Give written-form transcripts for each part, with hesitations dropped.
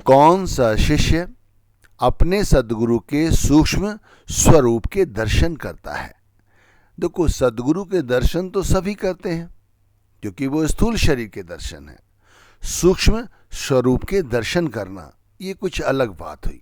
कौन सा शिष्य अपने सद्गुरु के सूक्ष्म स्वरूप के दर्शन करता है? देखो, सद्गुरु के दर्शन तो सभी करते हैं क्योंकि वो स्थूल शरीर के दर्शन है। सूक्ष्म स्वरूप के दर्शन करना ये कुछ अलग बात हुई।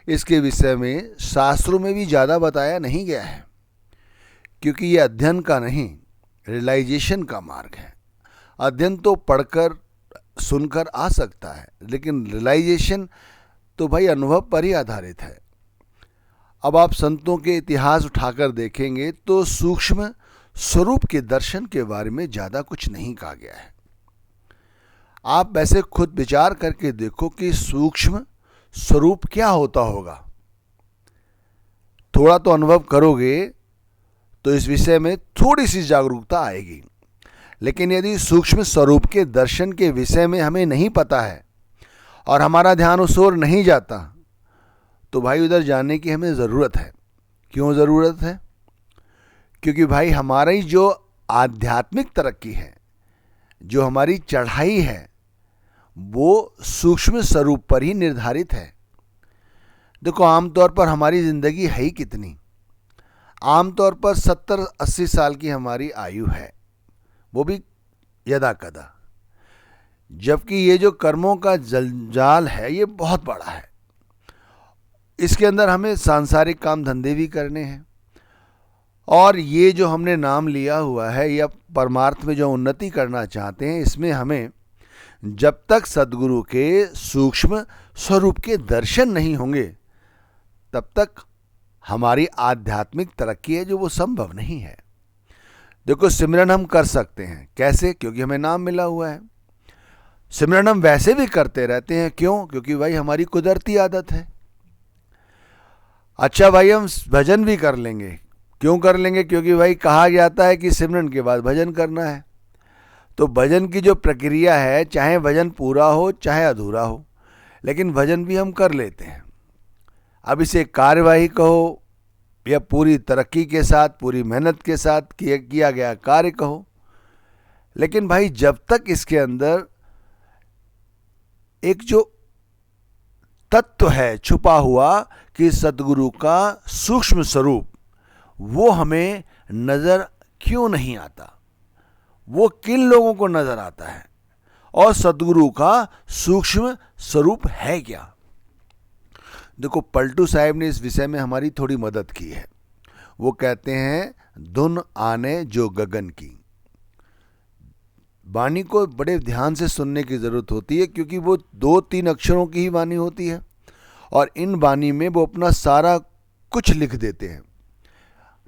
इसके विषय में शास्त्रों में भी ज़्यादा बताया नहीं गया है क्योंकि ये अध्ययन का नहीं, रियलाइजेशन का मार्ग है। अध्ययन तो पढ़कर सुनकर आ सकता है, लेकिन रियलाइजेशन तो भाई अनुभव पर ही आधारित है। अब आप संतों के इतिहास उठाकर देखेंगे तो सूक्ष्म स्वरूप के दर्शन के बारे में ज़्यादा कुछ नहीं कहा गया है। आप वैसे खुद विचार करके देखो कि सूक्ष्म स्वरूप क्या होता होगा। थोड़ा तो अनुभव करोगे तो इस विषय में थोड़ी सी जागरूकता आएगी। लेकिन यदि सूक्ष्म स्वरूप के दर्शन के विषय में हमें नहीं पता है और हमारा ध्यान उस ओर नहीं जाता, तो भाई उधर जाने की हमें ज़रूरत है। क्यों ज़रूरत है? क्योंकि भाई हमारी जो आध्यात्मिक तरक्की है, जो हमारी चढ़ाई है, वो सूक्ष्म स्वरूप पर ही निर्धारित है। देखो, आमतौर पर हमारी ज़िंदगी है ही कितनी? आमतौर पर 70-80 साल की हमारी आयु है, वो भी यदा कदा। जबकि ये जो कर्मों का जंजाल है ये बहुत बड़ा है। इसके अंदर हमें सांसारिक काम धंधे भी करने हैं और ये जो हमने नाम लिया हुआ है या परमार्थ में जो उन्नति करना चाहते हैं, इसमें हमें जब तक सद्गुरु के सूक्ष्म स्वरूप के दर्शन नहीं होंगे तब तक हमारी आध्यात्मिक तरक्की है जो वो संभव नहीं है। देखो, सिमरन हम कर सकते हैं। कैसे? क्योंकि हमें नाम मिला हुआ है। सिमरन हम वैसे भी करते रहते हैं। क्यों? क्योंकि भाई हमारी कुदरती आदत है। अच्छा भाई, हम भजन भी कर लेंगे। क्यों कर लेंगे? क्योंकि भाई कहा जाता है कि सिमरन के बाद भजन करना है। तो भजन की जो प्रक्रिया है, चाहे भजन पूरा हो चाहे अधूरा हो, लेकिन भजन भी हम कर लेते हैं। अब इसे कार्यवाही कहो या पूरी तरक्की के साथ, पूरी मेहनत के साथ किया गया कार्य कहो, लेकिन भाई जब तक इसके अंदर एक जो तत्व है छुपा हुआ कि सद्गुरु का सूक्ष्म स्वरूप, वो हमें नजर क्यों नहीं आता? वो किन लोगों को नजर आता है? और सद्गुरु का सूक्ष्म स्वरूप है क्या? देखो, पलटू साहब ने इस विषय में हमारी थोड़ी मदद की है। वो कहते हैं, धुन आने जो गगन की। वाणी को बड़े ध्यान से सुनने की ज़रूरत होती है क्योंकि वो 2-3 अक्षरों की ही वाणी होती है और इन वाणी में वो अपना सारा कुछ लिख देते हैं।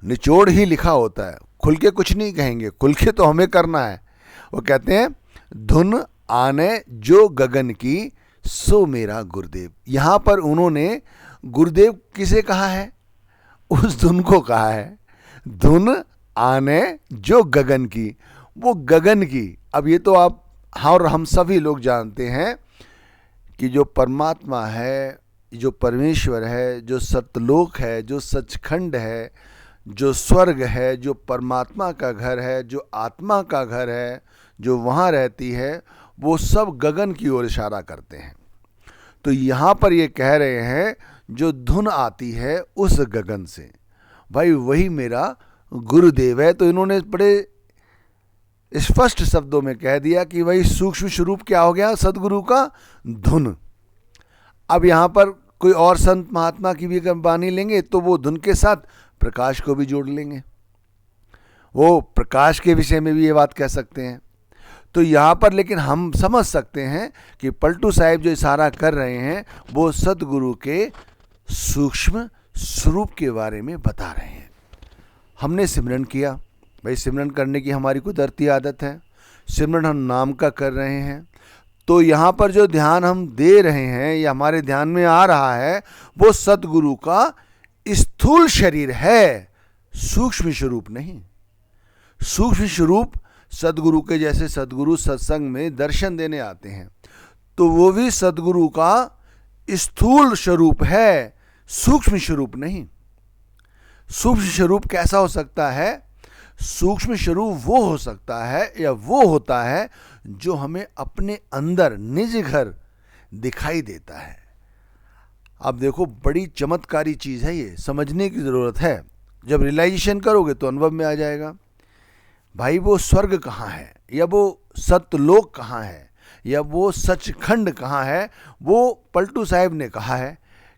निचोड़ ही लिखा होता है, खुल के कुछ नहीं कहेंगे। खुल के तो हमें करना है। वो कहते हैं, धुन आने जो गगन की सो मेरा गुरुदेव। यहाँ पर उन्होंने गुरुदेव किसे कहा है? उस धुन को कहा है। धुन आने जो गगन की, वो गगन की। अब ये तो आप और हम सभी लोग जानते हैं कि जो परमात्मा है, जो परमेश्वर है, जो सतलोक है, जो सचखंड है, जो स्वर्ग है, जो परमात्मा का घर है, जो आत्मा का घर है, जो वहाँ रहती है, वो सब गगन की ओर इशारा करते हैं। तो यहाँ पर ये कह रहे हैं, जो धुन आती है उस गगन से, भाई वही मेरा गुरुदेव है। तो इन्होंने बड़े स्पष्ट शब्दों में कह दिया कि भाई सूक्ष्म स्वरूप क्या हो गया? सद्गुरु का धुन। अब यहाँ पर कोई और संत महात्मा की भी वाणी लेंगे तो वो धुन के साथ प्रकाश को भी जोड़ लेंगे। वो प्रकाश के विषय में भी ये बात कह सकते हैं। तो यहाँ पर लेकिन हम समझ सकते हैं कि पलटू साहिब जो इशारा कर रहे हैं वो सद्गुरु के सूक्ष्म स्वरूप के बारे में बता रहे हैं। हमने सिमरन किया, भाई सिमरन करने की हमारी कुदरती आदत है। सिमरन हम नाम का कर रहे हैं, तो यहाँ पर जो ध्यान हम दे रहे हैं या हमारे ध्यान में आ रहा है वो सद्गुरु का स्थूल शरीर है, सूक्ष्म स्वरूप नहीं। सूक्ष्म स्वरूप सद्गुरु के जैसे सद्गुरु सत्संग में दर्शन देने आते हैं तो वो भी सद्गुरु का स्थूल स्वरूप है, सूक्ष्म स्वरूप नहीं। सूक्ष्म स्वरूप कैसा हो सकता है? सूक्ष्म स्वरूप वो हो सकता है या वो होता है जो हमें अपने अंदर निज घर दिखाई देता है। अब देखो बड़ी चमत्कारी चीज़ है, ये समझने की ज़रूरत है। जब रियलाइजेशन करोगे तो अनुभव में आ जाएगा। भाई वो स्वर्ग कहाँ है, या वो सत्यलोक कहाँ है, या वो सचखंड कहाँ है। वो पलटू साहब ने कहा है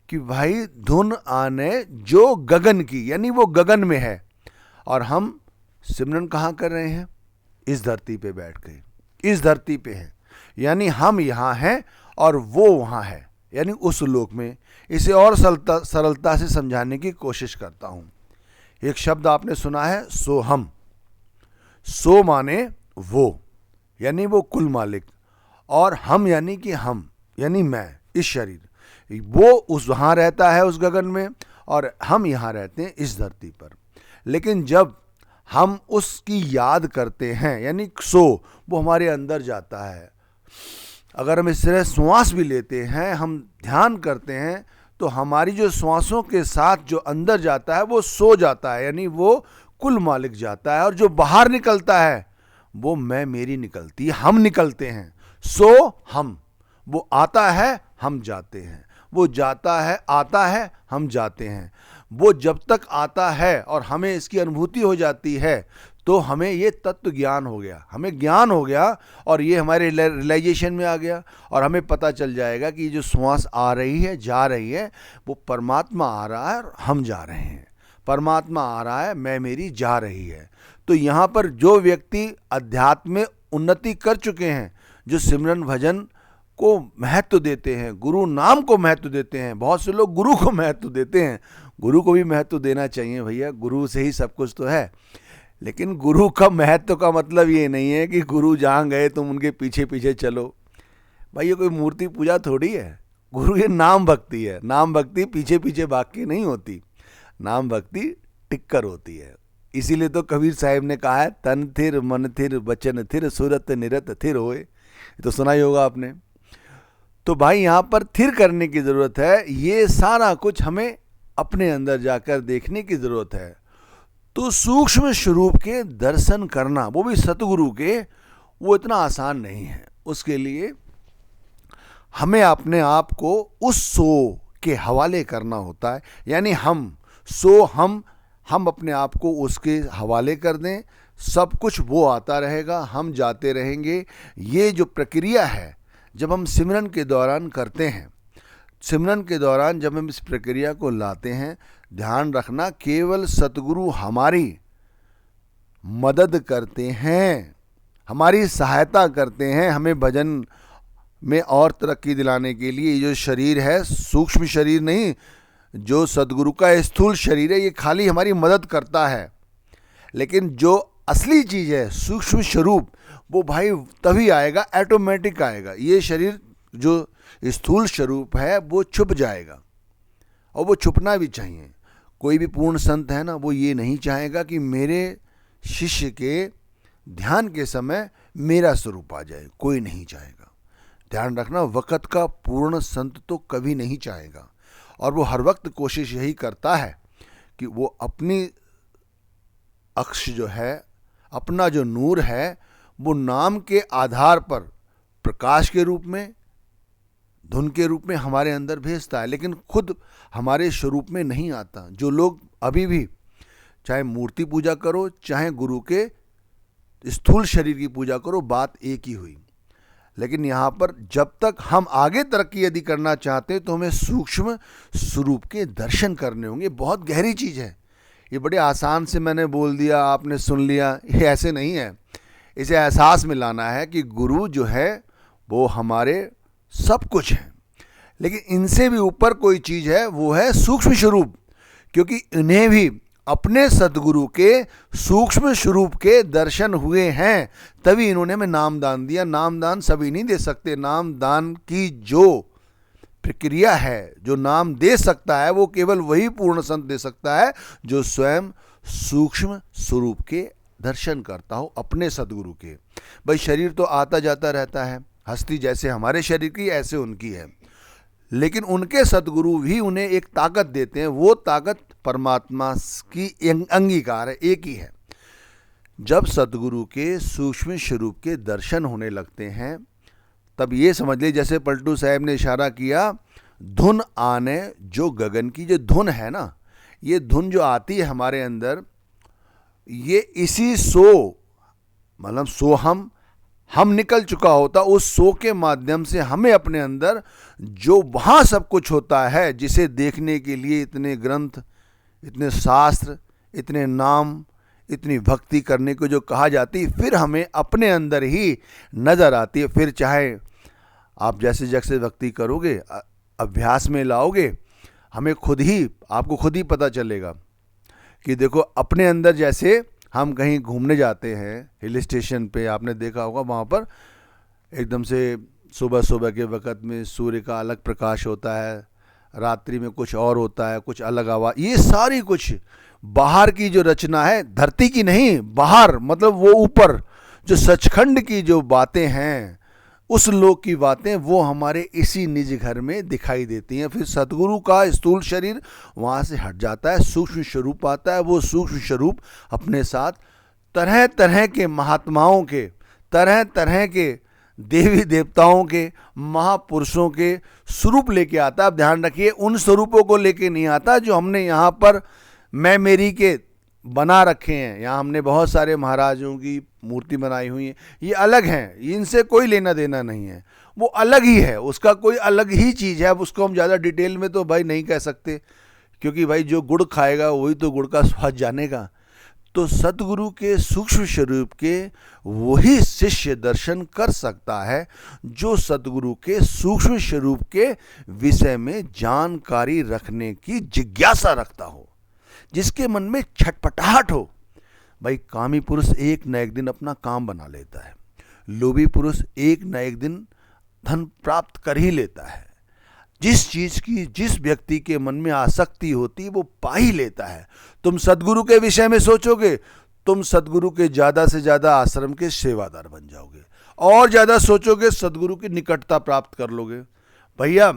कि भाई धुन आने जो गगन की, यानी वो गगन में है, और हम सिमरन कहाँ कर रहे हैं, इस धरती पे बैठ के, इस धरती पे है, यानी हम यहाँ हैं और वो वहाँ है, यानी उस लोक में। इसे और सरलता से समझाने की कोशिश करता हूँ। एक शब्द आपने सुना है, सोहम। सो माने वो, यानी वो कुल मालिक, और हम यानी कि हम, यानी मैं, इस शरीर। वो उस वहाँ रहता है उस गगन में, और हम यहाँ रहते हैं इस धरती पर। लेकिन जब हम उसकी याद करते हैं, यानी सो, वो हमारे अंदर जाता है। अगर हम इस तरह श्वास भी लेते हैं, हम ध्यान करते हैं, तो हमारी जो श्वासों के साथ जो अंदर जाता है वो सो जाता है, यानी वो कुल मालिक जाता है। और जो बाहर निकलता है वो मैं मेरी निकलती है, हम निकलते हैं। सो हम, वो आता है हम जाते हैं, वो जाता है आता है हम जाते हैं। वो जब तक आता है और हमें इसकी अनुभूति हो जाती है तो हमें ये तत्व ज्ञान हो गया, हमें ज्ञान हो गया, और ये हमारे रियलाइजेशन में आ गया, और हमें पता चल जाएगा कि जो श्वास आ रही है जा रही है वो परमात्मा आ रहा है और हम जा रहे हैं। परमात्मा आ रहा है, मैं मेरी जा रही है। तो यहाँ पर जो व्यक्ति अध्यात्म में उन्नति कर चुके हैं, जो सिमरन भजन को महत्व देते हैं, गुरु नाम को महत्व देते हैं, बहुत से लोग गुरु को महत्व देते हैं, गुरु को भी महत्व देना चाहिए भैया, गुरु से ही सब कुछ तो है। लेकिन गुरु का महत्व का मतलब ये नहीं है कि गुरु जहाँ गए तुम उनके पीछे पीछे चलो। भाई ये कोई मूर्ति पूजा थोड़ी है, गुरु ये नाम भक्ति है। नाम भक्ति पीछे पीछे भाग के नहीं होती, नाम भक्ति टिक्कर होती है। इसीलिए तो कबीर साहब ने कहा है, तन थिर मन थिर वचन थिर सुरत निरत थिर होए, तो सुना ही होगा आपने। तो भाई यहाँ पर थिर करने की ज़रूरत है, ये सारा कुछ हमें अपने अंदर जाकर देखने की ज़रूरत है। तो सूक्ष्म स्वरूप के दर्शन करना, वो भी सतगुरु के, वो इतना आसान नहीं है। उसके लिए हमें अपने आप को उस सो के हवाले करना होता है, यानी हम सो हम अपने आप को उसके हवाले कर दें, सब कुछ वो आता रहेगा, हम जाते रहेंगे। ये जो प्रक्रिया है जब हम सिमरन के दौरान करते हैं, सिमरन के दौरान जब हम इस प्रक्रिया को लाते हैं, ध्यान रखना केवल सतगुरु हमारी मदद करते हैं, हमारी सहायता करते हैं, हमें भजन में और तरक्की दिलाने के लिए। ये जो शरीर है सूक्ष्म शरीर नहीं, जो सतगुरु का स्थूल शरीर है, ये खाली हमारी मदद करता है। लेकिन जो असली चीज़ है सूक्ष्म स्वरूप, वो भाई तभी आएगा, ऑटोमेटिक आएगा। ये शरीर जो स्थूल स्वरूप है वो छुप जाएगा, और वो छुपना भी चाहिए। कोई भी पूर्ण संत है ना, वो ये नहीं चाहेगा कि मेरे शिष्य के ध्यान के समय मेरा स्वरूप आ जाए, कोई नहीं चाहेगा। ध्यान रखना, वक़्त का पूर्ण संत तो कभी नहीं चाहेगा, और वो हर वक्त कोशिश यही करता है कि वो अपनी अक्ष जो है, अपना जो नूर है, वो नाम के आधार पर प्रकाश के रूप में, धुन के रूप में हमारे अंदर भेजता है, लेकिन खुद हमारे स्वरूप में नहीं आता। जो लोग अभी भी चाहे मूर्ति पूजा करो, चाहे गुरु के स्थूल शरीर की पूजा करो, बात एक ही हुई। लेकिन यहाँ पर जब तक हम आगे तरक्की यदि करना चाहते हैं तो हमें सूक्ष्म स्वरूप के दर्शन करने होंगे। बहुत गहरी चीज़ है, ये बड़े आसान से मैंने बोल दिया, आपने सुन लिया, ये ऐसे नहीं है। इसे एहसास में लाना है कि गुरु जो है वो हमारे सब कुछ है, लेकिन इनसे भी ऊपर कोई चीज़ है, वो है सूक्ष्म स्वरूप। क्योंकि इन्हें भी अपने सद्गुरु के सूक्ष्म स्वरूप के दर्शन हुए हैं, तभी इन्होंने हमें नाम दान दिया। नाम दान सभी नहीं दे सकते। नाम दान की जो प्रक्रिया है, जो नाम दे सकता है, वो केवल वही पूर्ण संत दे सकता है जो स्वयं सूक्ष्म स्वरूप के दर्शन करता हो, अपने सद्गुरु के। भाई शरीर तो आता जाता रहता है, हस्ती जैसे हमारे शरीर की ऐसे उनकी है, लेकिन उनके सद्गुरु भी उन्हें एक ताकत देते हैं। वो ताकत परमात्मा की अंगीकार है, एक ही है। जब सद्गुरु के सूक्ष्म स्वरूप के दर्शन होने लगते हैं, तब ये समझ लीजिए, जैसे पलटू साहब ने इशारा किया, धुन आने जो गगन की जो धुन है ना, ये धुन जो आती है हमारे अंदर, ये इसी मतलब सो हम निकल चुका होता, उस सो के माध्यम से हमें अपने अंदर जो वहाँ सब कुछ होता है, जिसे देखने के लिए इतने ग्रंथ, इतने शास्त्र, इतने नाम, इतनी भक्ति करने को जो कहा जाती, फिर हमें अपने अंदर ही नज़र आती है। फिर चाहे आप जैसे जैसे भक्ति करोगे, अभ्यास में लाओगे, हमें आपको खुद ही पता चलेगा कि देखो अपने अंदर, जैसे हम कहीं घूमने जाते हैं हिल स्टेशन पे, आपने देखा होगा वहाँ पर एकदम से सुबह सुबह के वक़्त में सूर्य का अलग प्रकाश होता है, रात्रि में कुछ और होता है, कुछ अलग आवाज़, ये सारी कुछ बाहर की जो रचना है, धरती की नहीं, बाहर मतलब वो ऊपर जो सचखंड की जो बातें हैं, उस लोक की बातें, वो हमारे इसी निज घर में दिखाई देती हैं। फिर सतगुरु का स्थूल शरीर वहाँ से हट जाता है, सूक्ष्म स्वरूप आता है। वो सूक्ष्म स्वरूप अपने साथ तरह तरह के महात्माओं के, तरह तरह के देवी देवताओं के, महापुरुषों के स्वरूप लेके आता है। अब ध्यान रखिए, उन स्वरूपों को लेके नहीं आता जो हमने यहाँ पर मैं मेरी के बना रखे हैं। यहाँ हमने बहुत सारे महाराजों की मूर्ति बनाई हुई है, ये अलग हैं, इनसे कोई लेना देना नहीं है, वो अलग ही है, उसका कोई अलग ही चीज़ है। अब उसको हम ज़्यादा डिटेल में तो भाई नहीं कह सकते, क्योंकि भाई जो गुड़ खाएगा वही तो गुड़ का स्वाद जानेगा। तो सतगुरु के सूक्ष्म स्वरूप के वही शिष्य दर्शन कर सकता है जो सतगुरु के सूक्ष्म स्वरूप के विषय में जानकारी रखने की जिज्ञासा रखता हो, जिसके मन में छटपटाहट हो। भाई कामी पुरुष एक न एक दिन अपना काम बना लेता है, लोभी पुरुष एक न एक दिन धन प्राप्त कर ही लेता है। जिस चीज़ की जिस व्यक्ति के मन में आसक्ति होती है वो पा ही लेता है। तुम सदगुरु के विषय में सोचोगे, तुम सदगुरु के ज़्यादा से ज़्यादा आश्रम के सेवादार बन जाओगे, और ज़्यादा सोचोगे सदगुरु की निकटता प्राप्त कर लोगे, भैया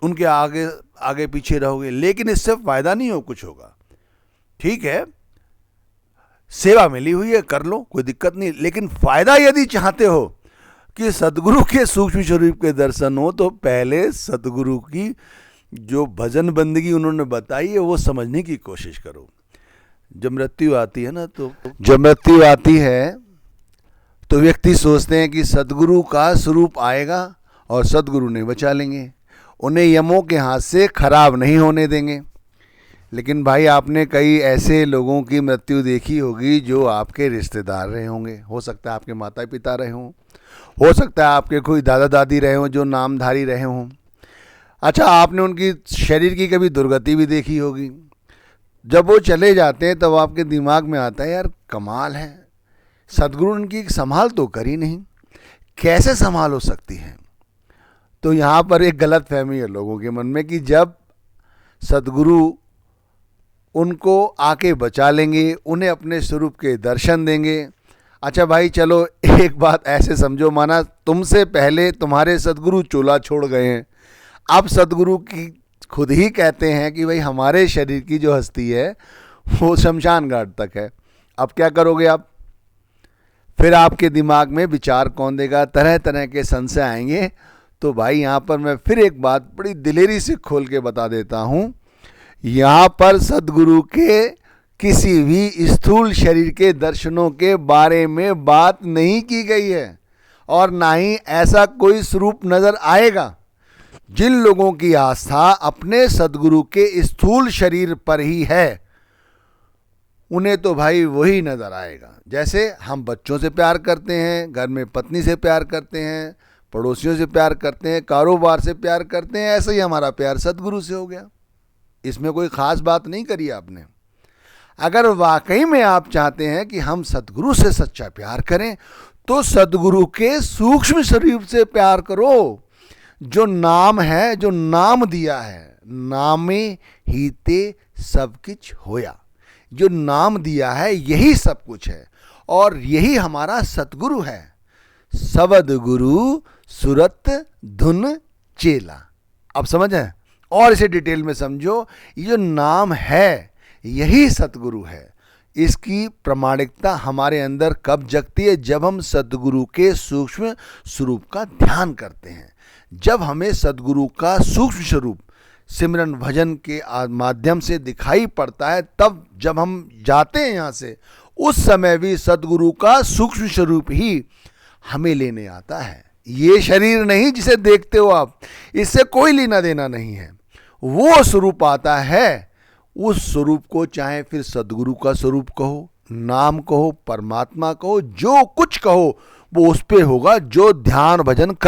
उनके आगे आगे पीछे रहोगे, लेकिन इससे फ़ायदा नहीं हो कुछ होगा। ठीक है, सेवा मिली हुई है, कर लो, कोई दिक्कत नहीं, लेकिन फ़ायदा यदि चाहते हो कि सदगुरु के सूक्ष्म स्वरूप के दर्शन हो, तो पहले सदगुरु की जो भजन बंदगी उन्होंने बताई है वो समझने की कोशिश करो। जब मृत्यु आती है ना, तो जब मृत्यु आती है तो व्यक्ति सोचते हैं कि सदगुरु का स्वरूप आएगा और सदगुरु ने बचा लेंगे, उन्हें यमों के हाथ से खराब नहीं होने देंगे। लेकिन भाई आपने कई ऐसे लोगों की मृत्यु देखी होगी जो आपके रिश्तेदार रहे होंगे, हो सकता है आपके माता पिता रहे हों, हो सकता है आपके कोई दादा दादी रहे हों जो नामधारी रहे हों। अच्छा, आपने उनकी शरीर की कभी दुर्गति भी देखी होगी। जब वो चले जाते हैं तब आपके दिमाग में आता है, यार कमाल है, सदगुरु उनकी संभाल तो करी नहीं, कैसे संभाल हो सकती है। तो यहाँ पर एक गलत फहमी है लोगों के मन में कि जब सदगुरु उनको आके बचा लेंगे, उन्हें अपने स्वरूप के दर्शन देंगे। अच्छा भाई चलो एक बात ऐसे समझो, माना तुमसे पहले तुम्हारे सदगुरु चोला छोड़ गए हैं, अब सदगुरु की खुद ही कहते हैं कि भाई हमारे शरीर की जो हस्ती है वो शमशान घाट तक है, अब क्या करोगे आप। फिर आपके दिमाग में विचार कौन देगा, तरह तरह के संशय आएंगे। तो भाई यहाँ पर मैं फिर एक बात बड़ी दिलेरी से खोल के बता देता हूँ, यहाँ पर सदगुरु के किसी भी स्थूल शरीर के दर्शनों के बारे में बात नहीं की गई है, और ना ही ऐसा कोई स्वरूप नजर आएगा। जिन लोगों की आस्था अपने सदगुरु के स्थूल शरीर पर ही है, उन्हें तो भाई वही नजर आएगा। जैसे हम बच्चों से प्यार करते हैं, घर में पत्नी से प्यार करते हैं, पड़ोसियों से प्यार करते हैं, कारोबार से प्यार करते हैं, ऐसे ही हमारा प्यार सदगुरु से हो गया। इसमें कोई ख़ास बात नहीं करी आपने। अगर वाकई में आप चाहते हैं कि हम सदगुरु से सच्चा प्यार करें, तो सदगुरु के सूक्ष्म शरीर से प्यार करो। जो नाम है, जो नाम दिया है, नामे ही ते सब कुछ होया, जो नाम दिया है यही सब कुछ है, और यही हमारा सतगुरु है। सबद गुरु सुरत धुन चेला। अब समझ है, और इसे डिटेल में समझो, ये जो नाम है यही सतगुरु है, इसकी प्रामाणिकता हमारे अंदर कब जगती है? जब हम सद्गुरु के सूक्ष्म स्वरूप का ध्यान करते हैं। जब हमें सद्गुरु का सूक्ष्म स्वरूप सिमरन भजन के माध्यम से दिखाई पड़ता है, तब जब हम जाते हैं यहाँ से, उस समय भी सद्गुरु का सूक्ष्म स्वरूप ही हमें लेने आता है। ये शरीर नहीं जिसे देखते हो आप, इससे कोई लेना देना नहीं है। वो स्वरूप आता है, उस स्वरूप को चाहे फिर सद्गुरु का स्वरूप कहो, नाम कहो, परमात्मा कहो, जो कुछ कहो, वो उस पे होगा जो ध्यान भजन कर